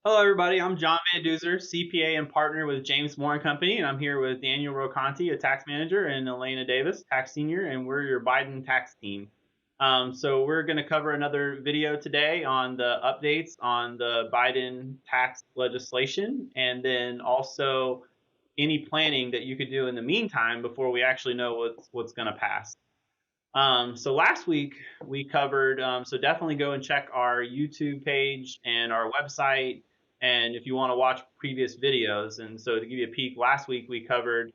Hello, everybody. I'm John Van Duzer, CPA and partner with James Moore and Company, and I'm here with Daniel Rocanti, a tax manager, and Elena Davis, tax senior, and we're your Biden tax team. So we're going to cover another video today on the updates on the Biden tax legislation, and then also any planning that you could do in the meantime before we actually know what's going to pass. So last week we covered, so definitely go and check our YouTube page and our website. And if you want to watch previous videos, and so to give you a peek, last week we covered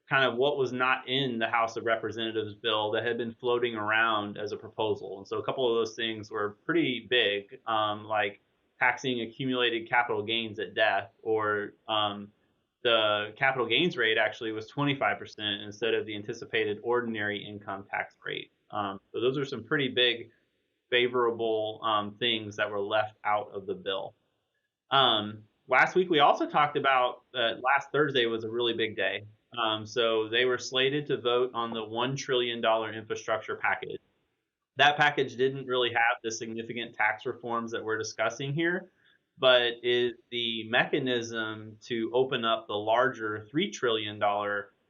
kind of what was not in the House of Representatives bill that had been floating around as a proposal. And so a couple of those things were pretty big, like taxing accumulated capital gains at death, or the capital gains rate actually was 25% instead of the anticipated ordinary income tax rate. So those are some pretty big favorable things that were left out of the bill. Last week we also talked about last Thursday was a really big day. So they were slated to vote on the $1 trillion infrastructure package. That package didn't really have the significant tax reforms that we're discussing here, but is the mechanism to open up the larger $3 trillion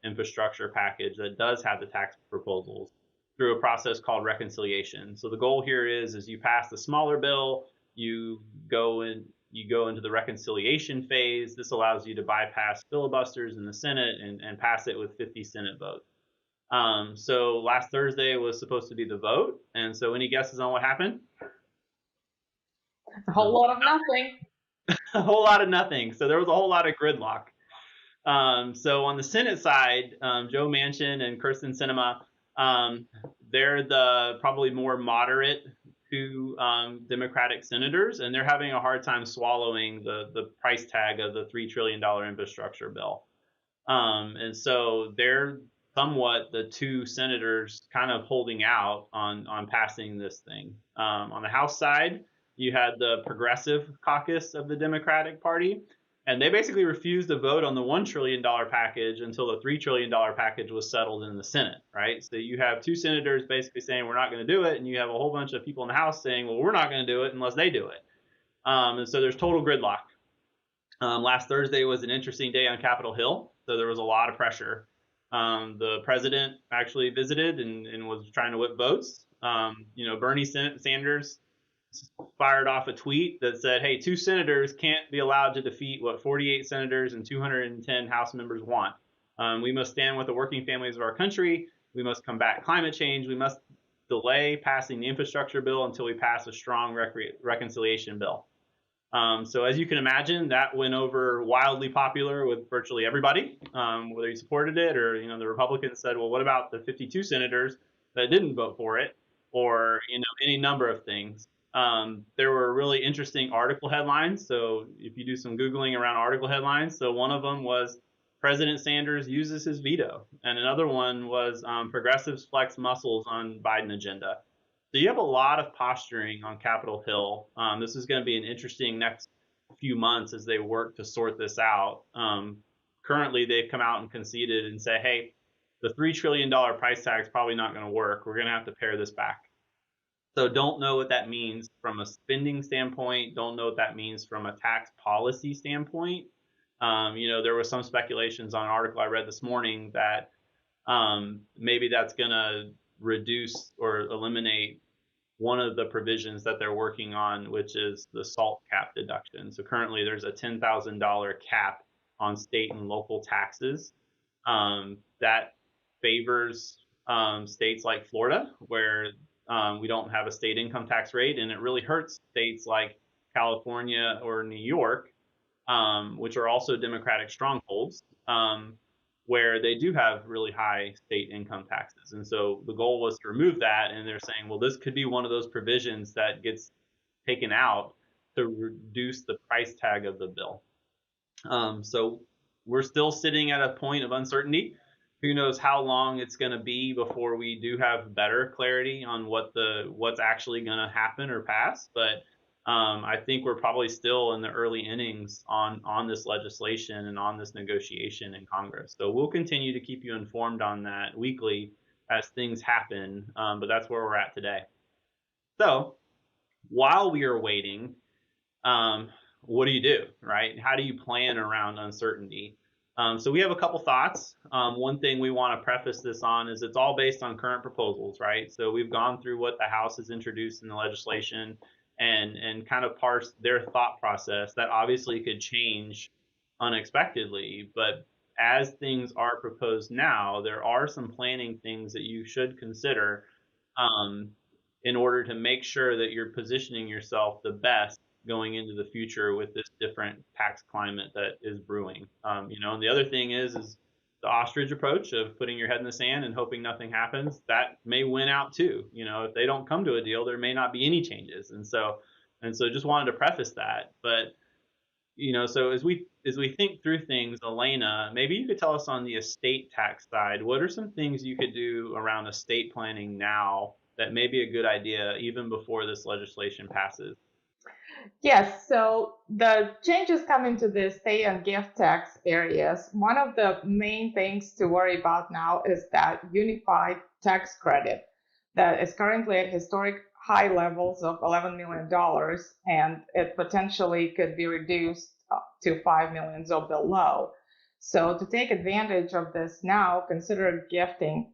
infrastructure package that does have the tax proposals through a process called reconciliation. So the goal here is you pass the smaller bill, you go into the reconciliation phase. This allows you to bypass filibusters in the Senate and pass it with 50 Senate votes. So last Thursday was supposed to be the vote, and so any guesses on what happened? A whole lot of nothing. A whole lot of nothing. So there was a whole lot of gridlock. So on the Senate side, Joe Manchin and Kirsten Sinema, they're the probably more moderate two Democratic senators, and they're having a hard time swallowing the price tag of the $3 trillion infrastructure bill. And so they're somewhat the two senators kind of holding out on passing this thing. On the House side, you had the Progressive Caucus of the Democratic Party, and they basically refused to vote on the $1 trillion package until the $3 trillion package was settled in the Senate, right? So you have two senators basically saying we're not going to do it, and you have a whole bunch of people in the House saying, well, we're not going to do it unless they do it. And so there's total gridlock. Last Thursday was an interesting day on Capitol Hill, so there was a lot of pressure. The president actually visited and was trying to whip votes. Bernie Sanders fired off a tweet that said, hey, two senators can't be allowed to defeat what 48 senators and 210 House members want. We must stand with the working families of our country. We must combat climate change. We must delay passing the infrastructure bill until we pass a strong reconciliation bill. So as you can imagine, that went over wildly popular with virtually everybody, whether you supported it or, the Republicans said, well, what about the 52 senators that didn't vote for it, or, any number of things. There were really interesting article headlines. So if you do some Googling around article headlines, so one of them was President Sanders uses his veto. And another one was progressives flex muscles on Biden agenda. So you have a lot of posturing on Capitol Hill. This is going to be an interesting next few months as they work to sort this out. Currently, they've come out and conceded and say, hey, the $3 trillion price tag is probably not going to work. We're going to have to pare this back. So don't know what that means from a spending standpoint. Don't know what that means from a tax policy standpoint. There was some speculations on an article I read this morning that maybe that's going to reduce or eliminate one of the provisions that they're working on, which is the SALT cap deduction. So currently there's a $10,000 cap on state and local taxes that favors states like Florida, where we don't have a state income tax rate, and it really hurts states like California or New York, which are also Democratic strongholds, where they do have really high state income taxes. And so the goal was to remove that, and they're saying, well, this could be one of those provisions that gets taken out to reduce the price tag of the bill. So we're still sitting at a point of uncertainty. Who knows how long it's going to be before we do have better clarity on what's actually going to happen or pass. But I think we're probably still in the early innings on this legislation and on this negotiation in Congress. So we'll continue to keep you informed on that weekly as things happen. But that's where we're at today. So while we are waiting, what do you do, right? How do you plan around uncertainty? So we have a couple thoughts. One thing we want to preface this on is it's all based on current proposals, right? So we've gone through what the House has introduced in the legislation and kind of parsed their thought process. That obviously could change unexpectedly, but as things are proposed now, there are some planning things that you should consider um, in order to make sure that you're positioning yourself the best going into the future with this different tax climate that is brewing. And the other thing is the ostrich approach of putting your head in the sand and hoping nothing happens. That may win out too. If they don't come to a deal, there may not be any changes. And so just wanted to preface that. But so as we think through things, Elena, maybe you could tell us on the estate tax side, what are some things you could do around estate planning now that may be a good idea even before this legislation passes? Yes, so the changes coming to the estate and gift tax areas, one of the main things to worry about now is that unified tax credit that is currently at historic high levels of $11 million, and it potentially could be reduced to $5 million or below. So to take advantage of this now, consider gifting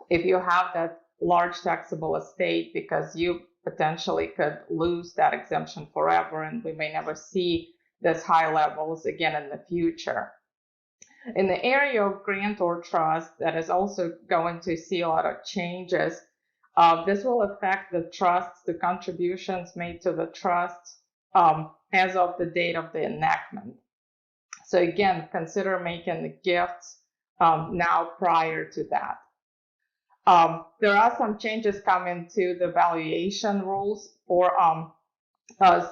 if you have that large taxable estate, because you potentially could lose that exemption forever and we may never see this high levels again in the future. In the area of grant or trust, that is also going to see a lot of changes. This will affect the trusts, the contributions made to the trust as of the date of the enactment. So again, consider making the gifts now prior to that. There are some changes coming to the valuation rules for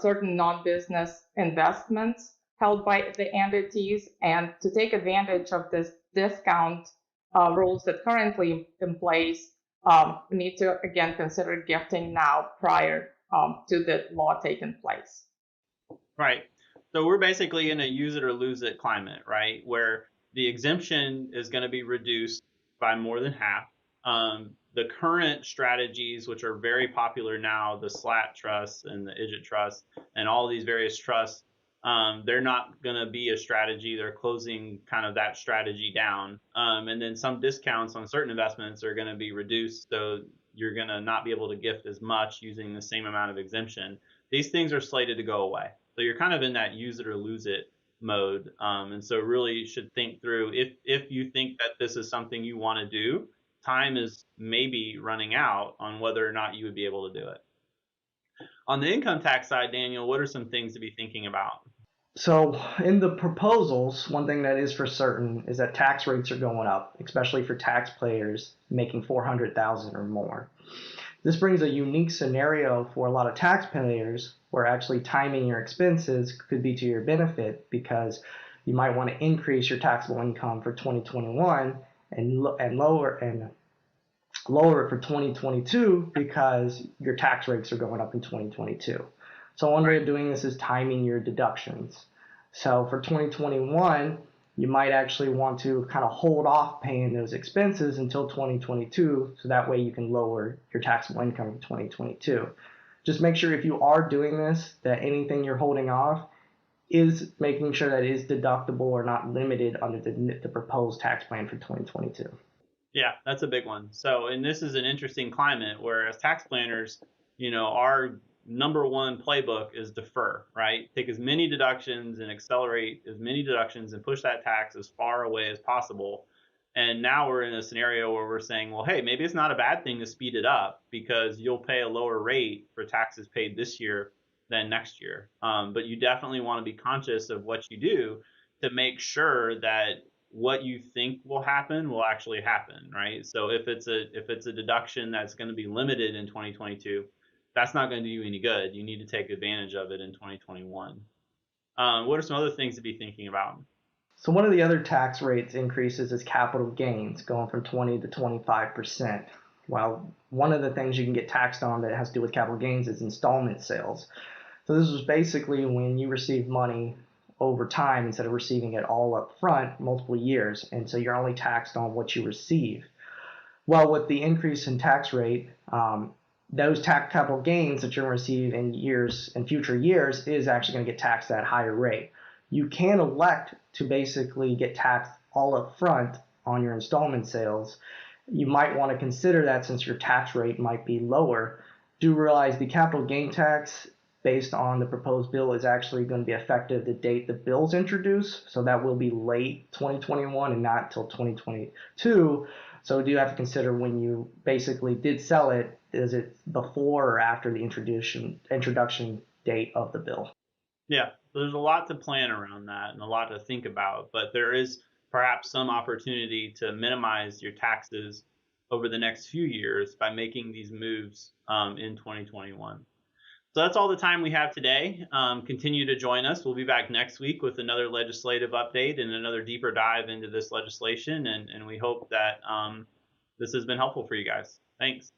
certain non-business investments held by the entities, and to take advantage of this discount rules that currently in place, we need to again consider gifting now prior to the law taking place. Right. So we're basically in a use it or lose it climate, right? Where the exemption is going to be reduced by more than half. The current strategies, which are very popular now, the slat trust and the idjit trust and all these various trusts, they're not going to be a strategy. They're closing kind of that strategy down. And then some discounts on certain investments are going to be reduced. So you're going to not be able to gift as much using the same amount of exemption. These things are slated to go away. So you're kind of in that use it or lose it mode. And so really you should think through if you think that this is something you want to do, time is maybe running out on whether or not you would be able to do it. On the income tax side, Daniel, what are some things to be thinking about? So in the proposals, one thing that is for certain is that tax rates are going up, especially for taxpayers making $400,000 or more. This brings a unique scenario for a lot of taxpayers where actually timing your expenses could be to your benefit, because you might want to increase your taxable income for 2021 and lower it for 2022 because your tax rates are going up in 2022. So one way of doing this is timing your deductions. So for 2021, you might actually want to kind of hold off paying those expenses until 2022, so that way you can lower your taxable income in 2022. Just make sure if you are doing this, that anything you're holding off is making sure that it is deductible or not limited under the proposed tax plan for 2022. Yeah, that's a big one. So, and this is an interesting climate where as tax planners, our number one playbook is defer, right? Take as many deductions and accelerate as many deductions and push that tax as far away as possible. And now we're in a scenario where we're saying, well, hey, maybe it's not a bad thing to speed it up because you'll pay a lower rate for taxes paid this year than next year. But you definitely want to be conscious of what you do to make sure that what you think will happen will actually happen, right? So if it's a deduction that's going to be limited in 2022, that's not going to do you any good. You need to take advantage of it in 2021. What are some other things to be thinking about? So one of the other tax rates increases is capital gains, going from 20 to 25%. While one of the things you can get taxed on that has to do with capital gains is installment sales. So this is basically when you receive money over time instead of receiving it all up front, multiple years, and so you're only taxed on what you receive. Well, with the increase in tax rate, those tax capital gains that you're going to receive in future years is actually going to get taxed at a higher rate. You can elect to basically get taxed all up front on your installment sales. You might want to consider that since your tax rate might be lower. Do realize the capital gain tax based on the proposed bill is actually going to be effective the date the bill's introduced. So that will be late 2021 and not until 2022. So do you have to consider when you basically did sell it, is it before or after the introduction date of the bill? Yeah, there's a lot to plan around that and a lot to think about, but there is perhaps some opportunity to minimize your taxes over the next few years by making these moves in 2021. So that's all the time we have today. Continue to join us. We'll be back next week with another legislative update and another deeper dive into this legislation. And we hope that this has been helpful for you guys. Thanks.